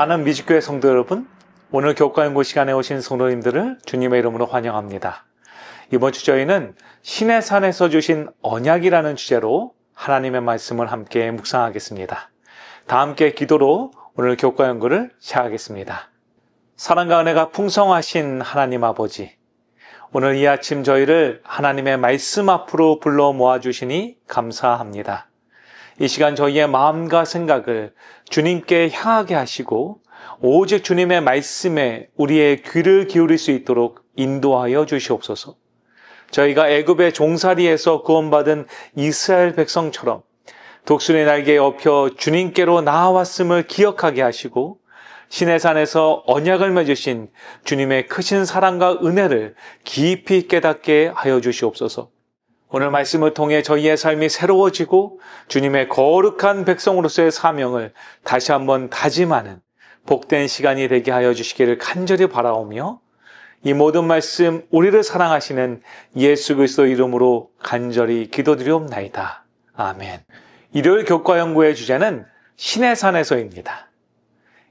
사랑하는 미주교회 성도 여러분, 오늘 교과 연구 시간에 오신 성도님들을 주님의 이름으로 환영합니다. 이번 주 저희는 신의 산에서 주신 언약이라는 주제로 하나님의 말씀을 함께 묵상하겠습니다. 다 함께 기도로 오늘 교과 연구를 시작하겠습니다. 사랑과 은혜가 풍성하신 하나님 아버지, 오늘 이 아침 저희를 하나님의 말씀 앞으로 불러 모아주시니 감사합니다. 이 시간 저희의 마음과 생각을 주님께 향하게 하시고 오직 주님의 말씀에 우리의 귀를 기울일 수 있도록 인도하여 주시옵소서. 저희가 애굽의 종살이에서 구원받은 이스라엘 백성처럼 독수리 날개에 업혀 주님께로 나아왔음을 기억하게 하시고 신의 산에서 언약을 맺으신 주님의 크신 사랑과 은혜를 깊이 깨닫게 하여 주시옵소서. 오늘 말씀을 통해 저희의 삶이 새로워지고 주님의 거룩한 백성으로서의 사명을 다시 한번 다짐하는 복된 시간이 되게 하여 주시기를 간절히 바라오며 이 모든 말씀 우리를 사랑하시는 예수 그리스도 이름으로 간절히 기도드리옵나이다. 아멘. 일요일 교과 연구의 주제는 신의 산에서입니다.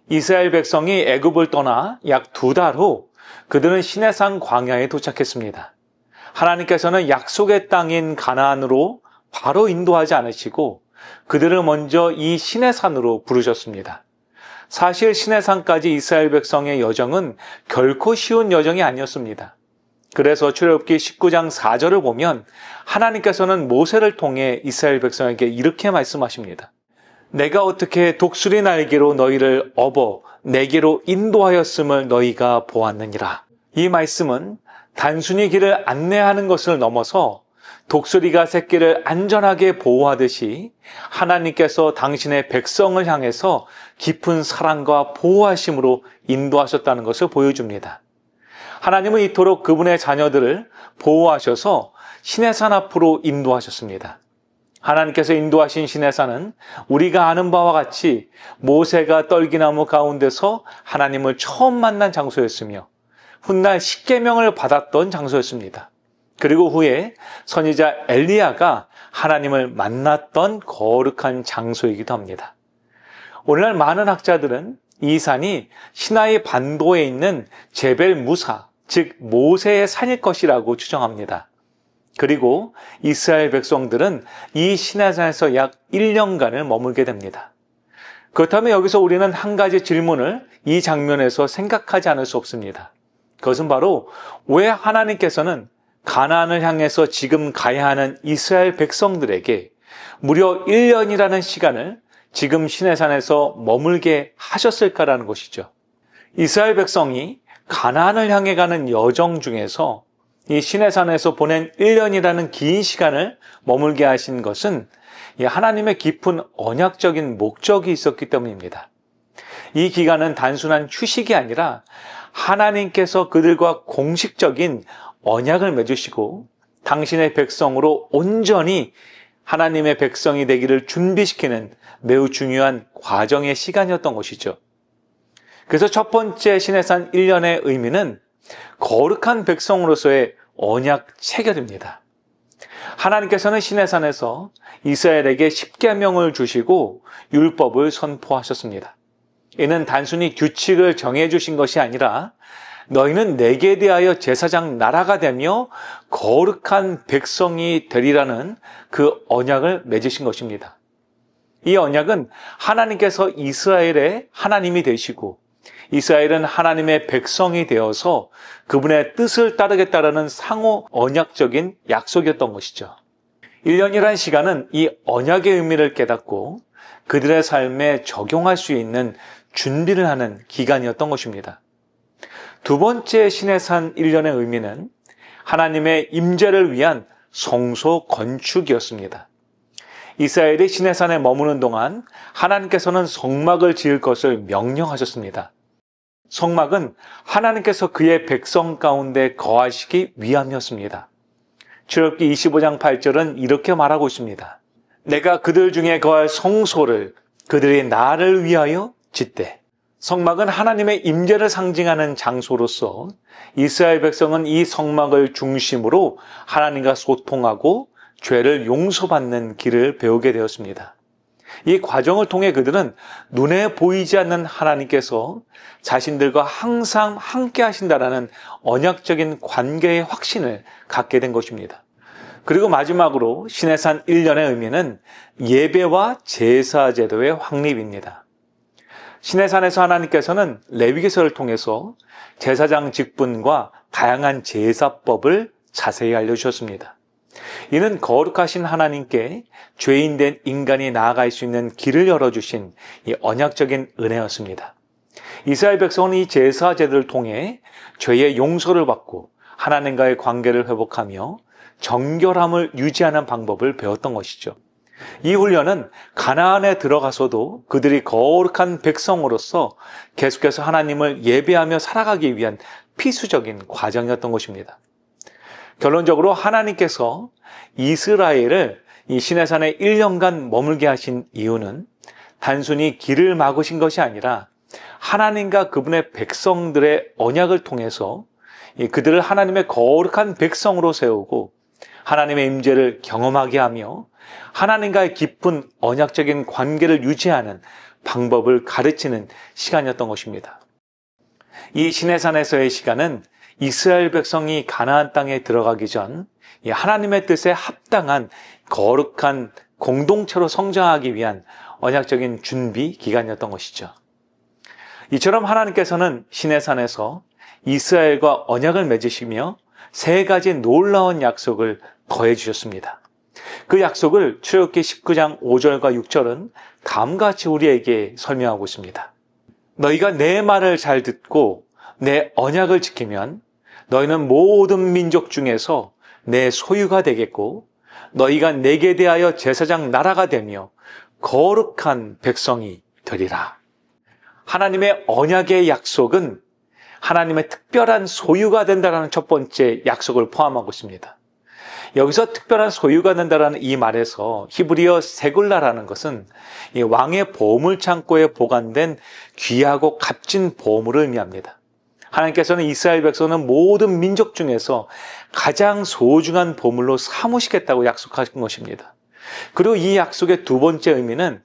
이스라엘 백성이 애굽을 떠나 약 2달 후 그들은 신의 산 광야에 도착했습니다. 하나님께서는 약속의 땅인 가나안으로 바로 인도하지 않으시고 그들을 먼저 이 신의 산으로 부르셨습니다. 사실 신의 산까지 이스라엘 백성의 여정은 결코 쉬운 여정이 아니었습니다. 그래서 출애굽기 19장 4절을 보면 하나님께서는 모세를 통해 이스라엘 백성에게 이렇게 말씀하십니다. 내가 어떻게 독수리 날개로 너희를 업어 내게로 인도하였음을 너희가 보았느니라. 이 말씀은 단순히 길을 안내하는 것을 넘어서 독수리가 새끼를 안전하게 보호하듯이 하나님께서 당신의 백성을 향해서 깊은 사랑과 보호하심으로 인도하셨다는 것을 보여줍니다. 하나님은 이토록 그분의 자녀들을 보호하셔서 신의 산 앞으로 인도하셨습니다. 하나님께서 인도하신 신의 산은 우리가 아는 바와 같이 모세가 떨기나무 가운데서 하나님을 처음 만난 장소였으며 훗날 십계명을 받았던 장소였습니다. 그리고 후에 선지자 엘리야가 하나님을 만났던 거룩한 장소이기도 합니다. 오늘날 많은 학자들은 이 산이 시나이 반도에 있는 제벨 무사, 즉 모세의 산일 것이라고 추정합니다. 그리고 이스라엘 백성들은 이 신의 산에서 약 1년간을 머물게 됩니다. 그렇다면 여기서 우리는 한 가지 질문을 이 장면에서 생각하지 않을 수 없습니다. 그것은 바로 왜 하나님께서는 가나안을 향해서 지금 가야 하는 이스라엘 백성들에게 무려 1년이라는 시간을 지금 신의 산에서 머물게 하셨을까라는 것이죠. 이스라엘 백성이 가나안을 향해 가는 여정 중에서 이 신의 산에서 보낸 1년이라는 긴 시간을 머물게 하신 것은 하나님의 깊은 언약적인 목적이 있었기 때문입니다. 이 기간은 단순한 휴식이 아니라 하나님께서 그들과 공식적인 언약을 맺으시고 당신의 백성으로 온전히 하나님의 백성이 되기를 준비시키는 매우 중요한 과정의 시간이었던 것이죠. 그래서 첫 번째 신의 산 1년의 의미는 거룩한 백성으로서의 언약 체결입니다. 하나님께서는 신의 산에서 이스라엘에게 십계명을 주시고 율법을 선포하셨습니다. 이는 단순히 규칙을 정해주신 것이 아니라 너희는 내게 대하여 제사장 나라가 되며 거룩한 백성이 되리라는 그 언약을 맺으신 것입니다. 이 언약은 하나님께서 이스라엘의 하나님이 되시고 이스라엘은 하나님의 백성이 되어서 그분의 뜻을 따르겠다라는 상호 언약적인 약속이었던 것이죠. 1년이라는 시간은 이 언약의 의미를 깨닫고 그들의 삶에 적용할 수 있는 준비를 하는 기간이었던 것입니다. 두 번째 신의 산 1년의 의미는 하나님의 임재를 위한 성소 건축이었습니다. 이스라엘이 신의 산에 머무는 동안 하나님께서는 성막을 지을 것을 명령하셨습니다. 성막은 하나님께서 그의 백성 가운데 거하시기 위함이었습니다. 출애굽기 25장 8절은 이렇게 말하고 있습니다. 내가 그들 중에 거할 성소를 그들이 나를 위하여 짓되. 성막은 하나님의 임재를 상징하는 장소로서 이스라엘 백성은 이 성막을 중심으로 하나님과 소통하고 죄를 용서받는 길을 배우게 되었습니다. 이 과정을 통해 그들은 눈에 보이지 않는 하나님께서 자신들과 항상 함께 하신다라는 언약적인 관계의 확신을 갖게 된 것입니다. 그리고 마지막으로 시내산 1년의 의미는 예배와 제사 제도의 확립입니다. 시내산에서 하나님께서는 레위기서를 통해서 제사장 직분과 다양한 제사법을 자세히 알려주셨습니다. 이는 거룩하신 하나님께 죄인된 인간이 나아갈 수 있는 길을 열어주신 이 언약적인 은혜였습니다. 이스라엘 백성은 이 제사 제도를 통해 죄의 용서를 받고 하나님과의 관계를 회복하며 정결함을 유지하는 방법을 배웠던 것이죠. 이 훈련은 가나안에 들어가서도 그들이 거룩한 백성으로서 계속해서 하나님을 예배하며 살아가기 위한 필수적인 과정이었던 것입니다. 결론적으로 하나님께서 이스라엘을 이 시내산에 1년간 머물게 하신 이유는 단순히 길을 막으신 것이 아니라 하나님과 그분의 백성들의 언약을 통해서 그들을 하나님의 거룩한 백성으로 세우고 하나님의 임재를 경험하게 하며 하나님과의 깊은 언약적인 관계를 유지하는 방법을 가르치는 시간이었던 것입니다. 이 시내산에서의 시간은 이스라엘 백성이 가나안 땅에 들어가기 전 하나님의 뜻에 합당한 거룩한 공동체로 성장하기 위한 언약적인 준비 기간이었던 것이죠. 이처럼 하나님께서는 시내산에서 이스라엘과 언약을 맺으시며 세 가지 놀라운 약속을 더해 주셨습니다. 그 약속을 출애굽기 19장 5절과 6절은 다음과 같이 우리에게 설명하고 있습니다. 너희가 내 말을 잘 듣고 내 언약을 지키면 너희는 모든 민족 중에서 내 소유가 되겠고 너희가 내게 대하여 제사장 나라가 되며 거룩한 백성이 되리라. 하나님의 언약의 약속은 하나님의 특별한 소유가 된다는 첫 번째 약속을 포함하고 있습니다. 여기서 특별한 소유가 된다는 이 말에서 히브리어 세굴라라는 것은 이 왕의 보물창고에 보관된 귀하고 값진 보물을 의미합니다. 하나님께서는 이스라엘 백성은 모든 민족 중에서 가장 소중한 보물로 삼으시겠다고 약속하신 것입니다. 그리고 이 약속의 두 번째 의미는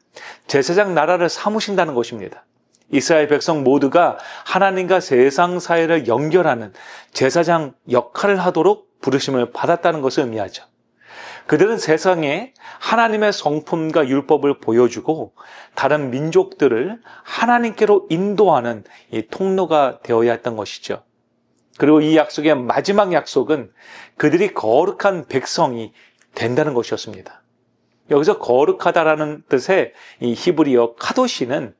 제사장 나라를 삼으신다는 것입니다. 이스라엘 백성 모두가 하나님과 세상 사이를 연결하는 제사장 역할을 하도록 부르심을 받았다는 것을 의미하죠. 그들은 세상에 하나님의 성품과 율법을 보여주고 다른 민족들을 하나님께로 인도하는 이 통로가 되어야 했던 것이죠. 그리고 이 약속의 마지막 약속은 그들이 거룩한 백성이 된다는 것이었습니다. 여기서 거룩하다라는 뜻의 이 히브리어 카도시는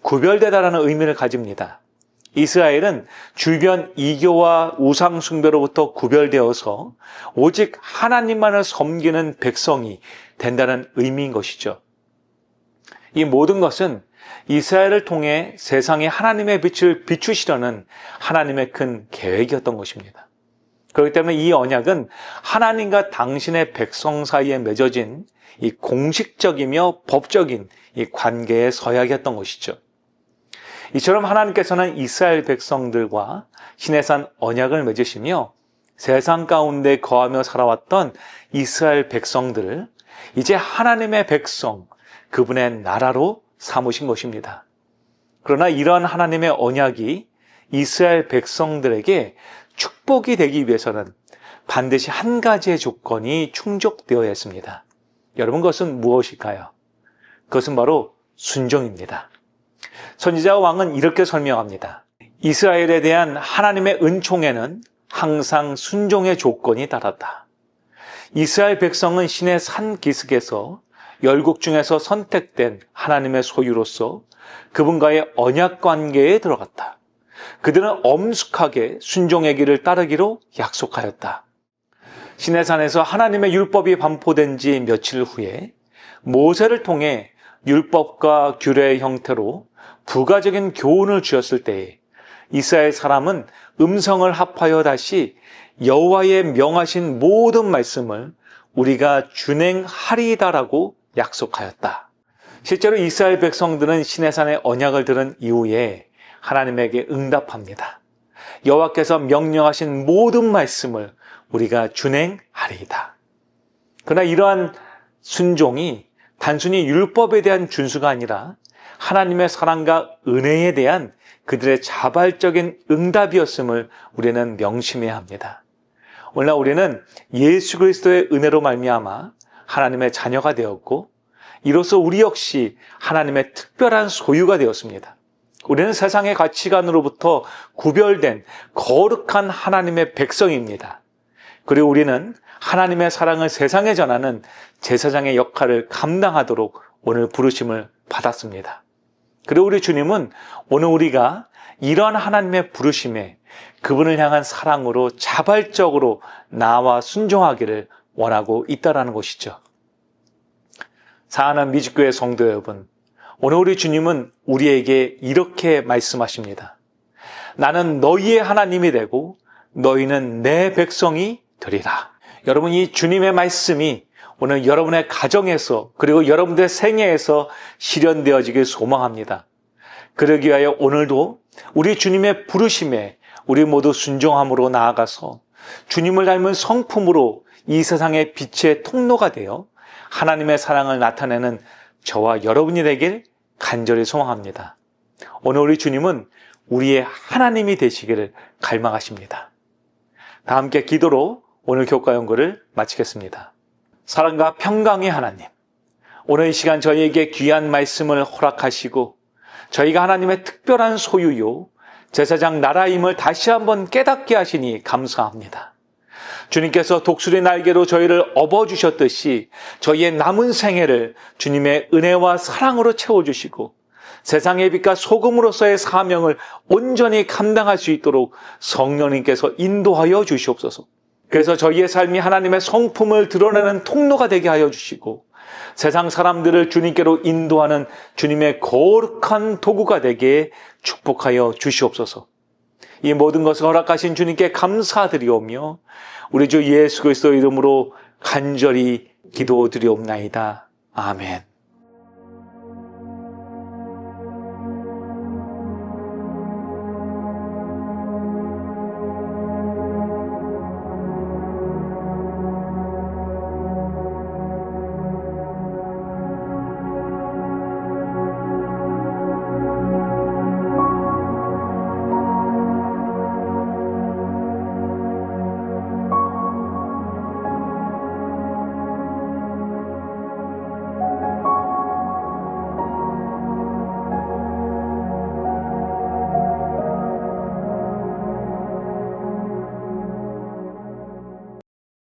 구별되다라는 의미를 가집니다. 이스라엘은 주변 이교와 우상 숭배로부터 구별되어서 오직 하나님만을 섬기는 백성이 된다는 의미인 것이죠. 이 모든 것은 이스라엘을 통해 세상에 하나님의 빛을 비추시려는 하나님의 큰 계획이었던 것입니다. 그렇기 때문에 이 언약은 하나님과 당신의 백성 사이에 맺어진 이 공식적이며 법적인 이 관계의 서약이었던 것이죠. 이처럼 하나님께서는 이스라엘 백성들과 시내산 언약을 맺으시며 세상 가운데 거하며 살아왔던 이스라엘 백성들을 이제 하나님의 백성, 그분의 나라로 삼으신 것입니다. 그러나 이러한 하나님의 언약이 이스라엘 백성들에게 축복이 되기 위해서는 반드시 한 가지의 조건이 충족되어야 했습니다. 여러분, 그것은 무엇일까요? 그것은 바로 순종입니다. 선지자 왕은 이렇게 설명합니다. 이스라엘에 대한 하나님의 은총에는 항상 순종의 조건이 따랐다. 이스라엘 백성은 신의 산 기슭에서 열국 중에서 선택된 하나님의 소유로서 그분과의 언약 관계에 들어갔다. 그들은 엄숙하게 순종의 길을 따르기로 약속하였다. 시내산에서 하나님의 율법이 반포된 지 며칠 후에 모세를 통해 율법과 규례의 형태로 부가적인 교훈을 주었을 때에 이스라엘 사람은 음성을 합하여 다시 여호와의 명하신 모든 말씀을 우리가 준행하리이다라고 약속하였다. 실제로 이스라엘 백성들은 시내산의 언약을 들은 이후에 하나님에게 응답합니다. 여호와께서 명령하신 모든 말씀을 우리가 준행하리이다. 그러나 이러한 순종이 단순히 율법에 대한 준수가 아니라 하나님의 사랑과 은혜에 대한 그들의 자발적인 응답이었음을 우리는 명심해야 합니다. 오늘날 우리는 예수 그리스도의 은혜로 말미암아 하나님의 자녀가 되었고, 이로써 우리 역시 하나님의 특별한 소유가 되었습니다. 우리는 세상의 가치관으로부터 구별된 거룩한 하나님의 백성입니다. 그리고 우리는 하나님의 사랑을 세상에 전하는 제사장의 역할을 감당하도록 오늘 부르심을 받았습니다. 그리고 우리 주님은 오늘 우리가 이러한 하나님의 부르심에 그분을 향한 사랑으로 자발적으로 나와 순종하기를 원하고 있다는 것이죠. 사랑하는 미주교회 성도 여러분, 오늘 우리 주님은 우리에게 이렇게 말씀하십니다. 나는 너희의 하나님이 되고 너희는 내 백성이 되리라. 여러분, 이 주님의 말씀이 오늘 여러분의 가정에서 그리고 여러분들의 생애에서 실현되어지길 소망합니다. 그러기 위하여 오늘도 우리 주님의 부르심에 우리 모두 순종함으로 나아가서 주님을 닮은 성품으로 이 세상의 빛의 통로가 되어 하나님의 사랑을 나타내는 저와 여러분이 되길 간절히 소망합니다. 오늘 우리 주님은 우리의 하나님이 되시기를 갈망하십니다. 다 함께 기도로 오늘 교과 연구를 마치겠습니다. 사랑과 평강의 하나님, 오늘 이 시간 저희에게 귀한 말씀을 허락하시고 저희가 하나님의 특별한 소유요 제사장 나라임을 다시 한번 깨닫게 하시니 감사합니다. 주님께서 독수리 날개로 저희를 업어주셨듯이 저희의 남은 생애를 주님의 은혜와 사랑으로 채워주시고 세상의 빛과 소금으로서의 사명을 온전히 감당할 수 있도록 성령님께서 인도하여 주시옵소서. 그래서 저희의 삶이 하나님의 성품을 드러내는 통로가 되게 하여 주시고 세상 사람들을 주님께로 인도하는 주님의 거룩한 도구가 되게 축복하여 주시옵소서. 이 모든 것을 허락하신 주님께 감사드리오며 우리 주 예수 그리스도 이름으로 간절히 기도드리옵나이다. 아멘.